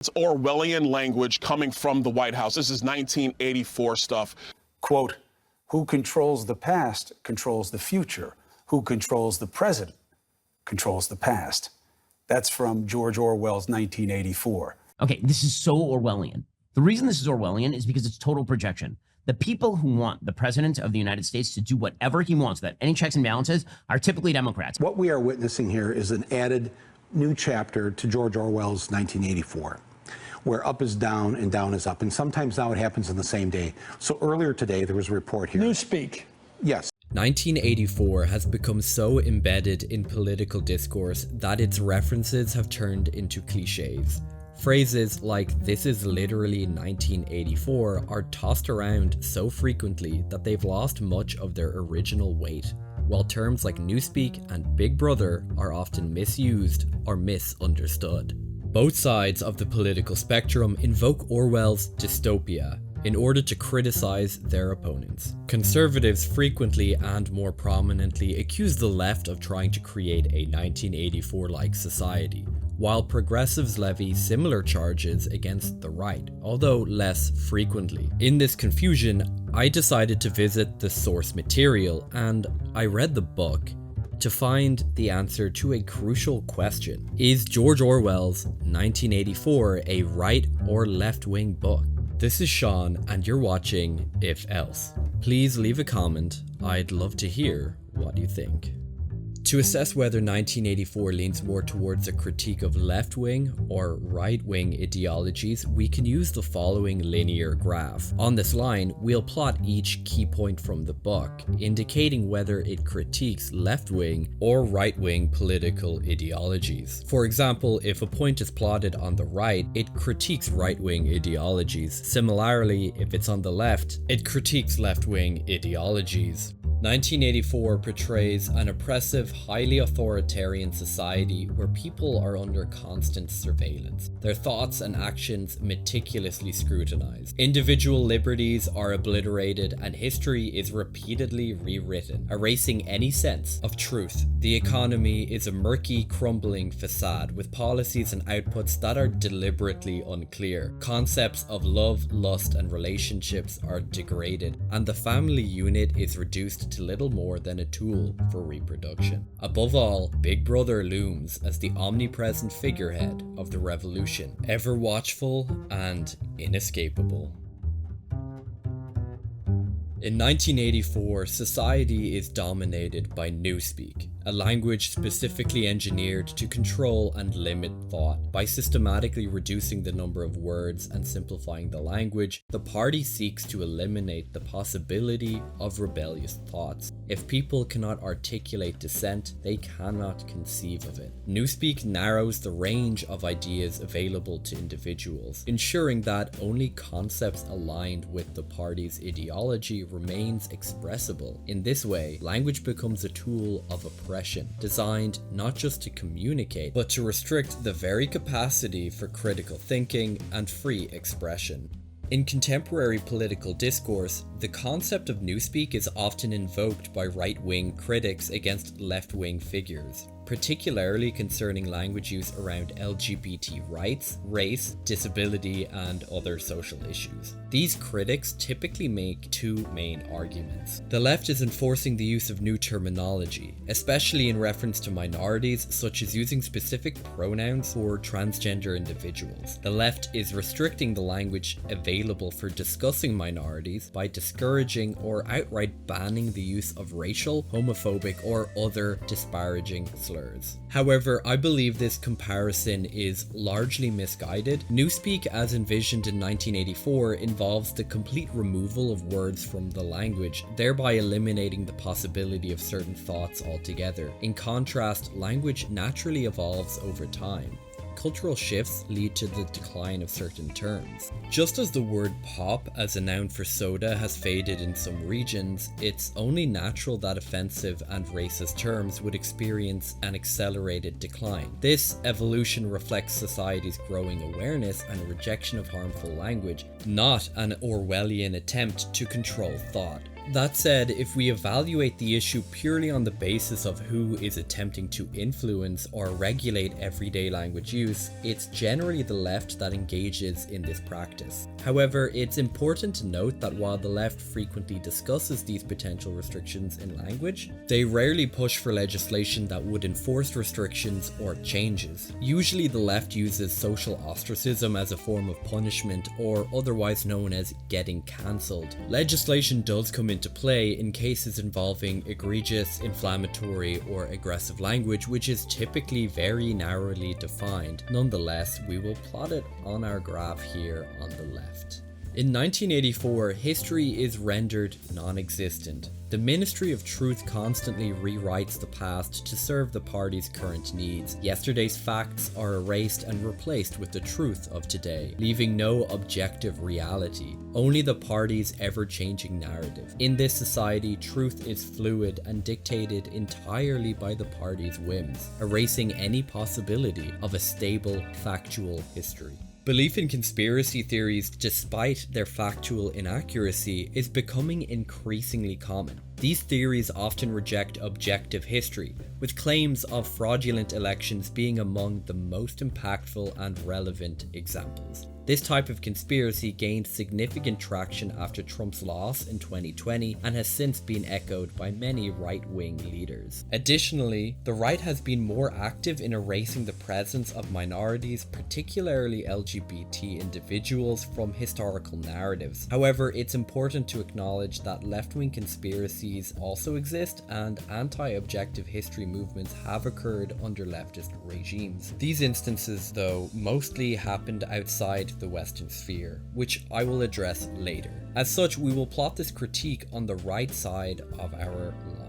It's Orwellian language coming from the White House. This is 1984 stuff. Quote, who controls the past controls the future. Who controls the present controls the past. That's from George Orwell's 1984. Okay, this is so Orwellian. The reason this is Orwellian is because it's total projection. The people who want the president of the United States to do whatever he wants without any checks and balances are typically Democrats. What we are witnessing here is an added new chapter to George Orwell's 1984. Where up is down and down is up. And sometimes now it happens in the same day. So earlier today, there was a report here. Newspeak. Yes. 1984 has become so embedded in political discourse that its references have turned into cliches. Phrases like "this is literally 1984" are tossed around so frequently that they've lost much of their original weight, while terms like Newspeak and Big Brother are often misused or misunderstood. Both sides of the political spectrum invoke Orwell's dystopia in order to criticize their opponents. Conservatives frequently and more prominently accuse the left of trying to create a 1984-like society, while progressives levy similar charges against the right, although less frequently. In this confusion, I decided to visit the source material, and I read the book to find the answer to a crucial question. Is George Orwell's 1984 a right or left-wing book? This is Sean, and you're watching IFELSE. Please leave a comment. I'd love to hear what you think. To assess whether 1984 leans more towards a critique of left-wing or right-wing ideologies, we can use the following linear graph. On this line, we'll plot each key point from the book, indicating whether it critiques left-wing or right-wing political ideologies. For example, if a point is plotted on the right, it critiques right-wing ideologies. Similarly, if it's on the left, it critiques left-wing ideologies. 1984 portrays an oppressive, highly authoritarian society where people are under constant surveillance, their thoughts and actions meticulously scrutinized. Individual liberties are obliterated and history is repeatedly rewritten, erasing any sense of truth. The economy is a murky, crumbling facade with policies and outputs that are deliberately unclear. Concepts of love, lust, and relationships are degraded, and the family unit is reduced to little more than a tool for reproduction. Above all, Big Brother looms as the omnipresent figurehead of the revolution, ever watchful and inescapable. In 1984, society is dominated by Newspeak, a language specifically engineered to control and limit thought. By systematically reducing the number of words and simplifying the language, the party seeks to eliminate the possibility of rebellious thoughts. If people cannot articulate dissent, they cannot conceive of it. Newspeak narrows the range of ideas available to individuals, ensuring that only concepts aligned with the party's ideology remains expressible. In this way, language becomes a tool of oppression, designed not just to communicate, but to restrict the very capacity for critical thinking and free expression. In contemporary political discourse, the concept of Newspeak is often invoked by right-wing critics against left-wing figures, particularly concerning language use around LGBT rights, race, disability, and other social issues. These critics typically make two main arguments. The left is enforcing the use of new terminology, especially in reference to minorities, such as using specific pronouns for transgender individuals. The left is restricting the language available for discussing minorities by discouraging or outright banning the use of racial, homophobic, or other disparaging slurs. However, I believe this comparison is largely misguided. Newspeak, as envisioned in 1984, involves the complete removal of words from the language, thereby eliminating the possibility of certain thoughts altogether. In contrast, language naturally evolves over time. Cultural shifts lead to the decline of certain terms. Just as the word pop as a noun for soda has faded in some regions, it's only natural that offensive and racist terms would experience an accelerated decline. This evolution reflects society's growing awareness and rejection of harmful language, not an Orwellian attempt to control thought. That said, if we evaluate the issue purely on the basis of who is attempting to influence or regulate everyday language use, it's generally the left that engages in this practice. However, it's important to note that while the left frequently discusses these potential restrictions in language, they rarely push for legislation that would enforce restrictions or changes. Usually the left uses social ostracism as a form of punishment, or otherwise known as getting cancelled. Legislation does come into play in cases involving egregious, inflammatory, or aggressive language, which is typically very narrowly defined. Nonetheless, we will plot it on our graph here on the left. In 1984, history is rendered non-existent. The Ministry of Truth constantly rewrites the past to serve the party's current needs. Yesterday's facts are erased and replaced with the truth of today, leaving no objective reality, only the party's ever-changing narrative. In this society, truth is fluid and dictated entirely by the party's whims, erasing any possibility of a stable, factual history. Belief in conspiracy theories, despite their factual inaccuracy, is becoming increasingly common. These theories often reject objective history, with claims of fraudulent elections being among the most impactful and relevant examples. This type of conspiracy gained significant traction after Trump's loss in 2020 and has since been echoed by many right-wing leaders. Additionally, the right has been more active in erasing the presence of minorities, particularly LGBT individuals, from historical narratives. However, it's important to acknowledge that left-wing conspiracies also exist, and anti-objective history movements have occurred under leftist regimes. These instances, though, mostly happened outside the Western sphere, which I will address later. As such, we will plot this critique on the right side of our line.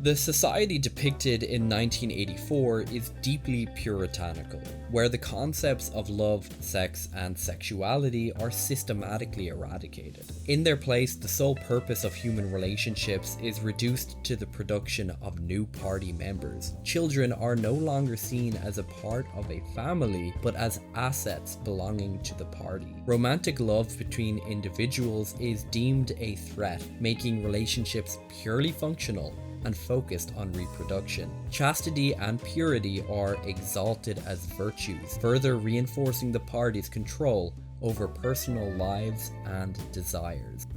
The society depicted in 1984 is deeply puritanical, where the concepts of love, sex, and sexuality are systematically eradicated. In their place, the sole purpose of human relationships is reduced to the production of new party members. Children are no longer seen as a part of a family, but as assets belonging to the party. Romantic love between individuals is deemed a threat, making relationships purely functional and focused on reproduction. Chastity and purity are exalted as virtues, further reinforcing the party's control over personal lives and desires.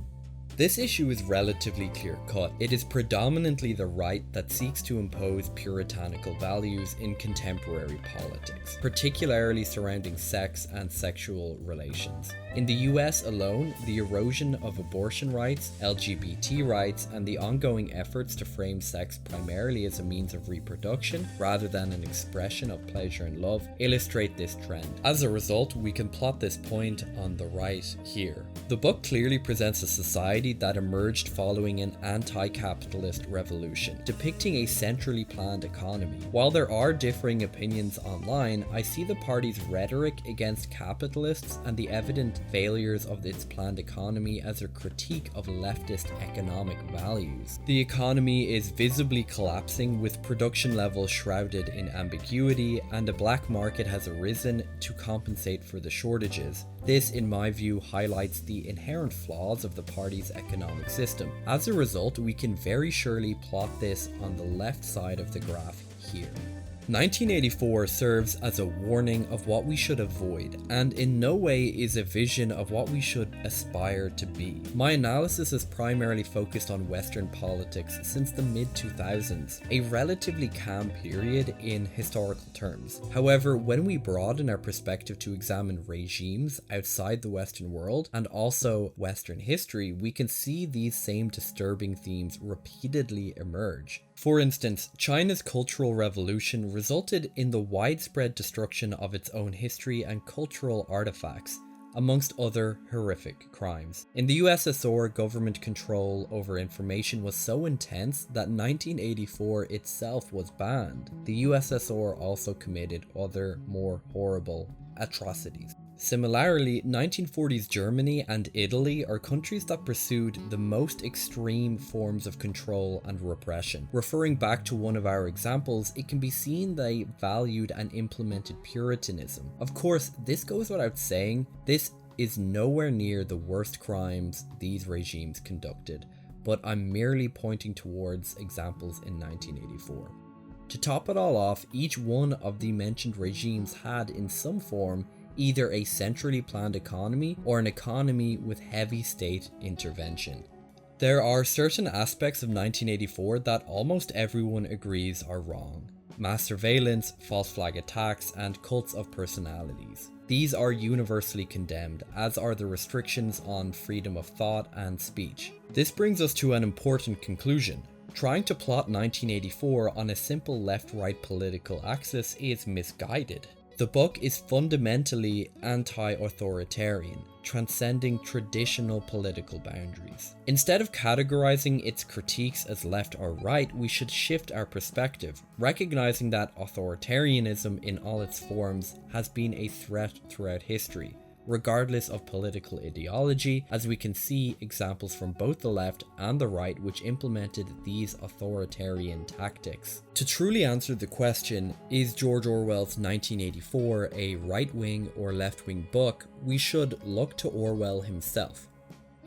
This issue is relatively clear-cut. It is predominantly the right that seeks to impose puritanical values in contemporary politics, particularly surrounding sex and sexual relations. In the US alone, the erosion of abortion rights, LGBT rights, and the ongoing efforts to frame sex primarily as a means of reproduction rather than an expression of pleasure and love illustrate this trend. As a result, we can plot this point on the right here. The book clearly presents a society that emerged following an anti-capitalist revolution, depicting a centrally planned economy. While there are differing opinions online, I see the party's rhetoric against capitalists and the evident failures of its planned economy as a critique of leftist economic values. The economy is visibly collapsing, with production levels shrouded in ambiguity, and a black market has arisen to compensate for the shortages. This, in my view, highlights the inherent flaws of the party's economic system. As a result, we can very surely plot this on the left side of the graph here. 1984 serves as a warning of what we should avoid, and in no way is a vision of what we should aspire to be. My analysis is primarily focused on Western politics since the mid-2000s, a relatively calm period in historical terms. However, when we broaden our perspective to examine regimes outside the Western world and also Western history, we can see these same disturbing themes repeatedly emerge. For instance, China's Cultural Revolution resulted in the widespread destruction of its own history and cultural artifacts, amongst other horrific crimes. In the USSR, government control over information was so intense that 1984 itself was banned. The USSR also committed other more horrible atrocities. Similarly, 1940s Germany and Italy are countries that pursued the most extreme forms of control and repression. Referring back to one of our examples, it can be seen they valued and implemented Puritanism. Of course, this goes without saying, this is nowhere near the worst crimes these regimes conducted, but I'm merely pointing towards examples in 1984. To top it all off, each one of the mentioned regimes had in some form either a centrally planned economy or an economy with heavy state intervention. There are certain aspects of 1984 that almost everyone agrees are wrong. Mass surveillance, false flag attacks, and cults of personalities. These are universally condemned, as are the restrictions on freedom of thought and speech. This brings us to an important conclusion. Trying to plot 1984 on a simple left-right political axis is misguided. The book is fundamentally anti-authoritarian, transcending traditional political boundaries. Instead of categorizing its critiques as left or right, we should shift our perspective, recognizing that authoritarianism in all its forms has been a threat throughout history, regardless of political ideology, as we can see examples from both the left and the right which implemented these authoritarian tactics. To truly answer the question, is George Orwell's 1984 a right-wing or left-wing book, we should look to Orwell himself.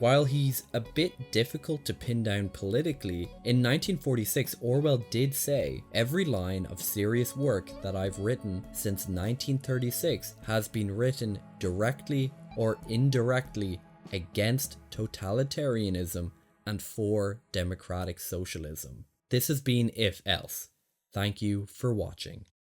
While he's a bit difficult to pin down politically, in 1946 Orwell did say, "Every line of serious work that I've written since 1936 has been written directly or indirectly against totalitarianism and for democratic socialism." This has been IFELSE. Thank you for watching.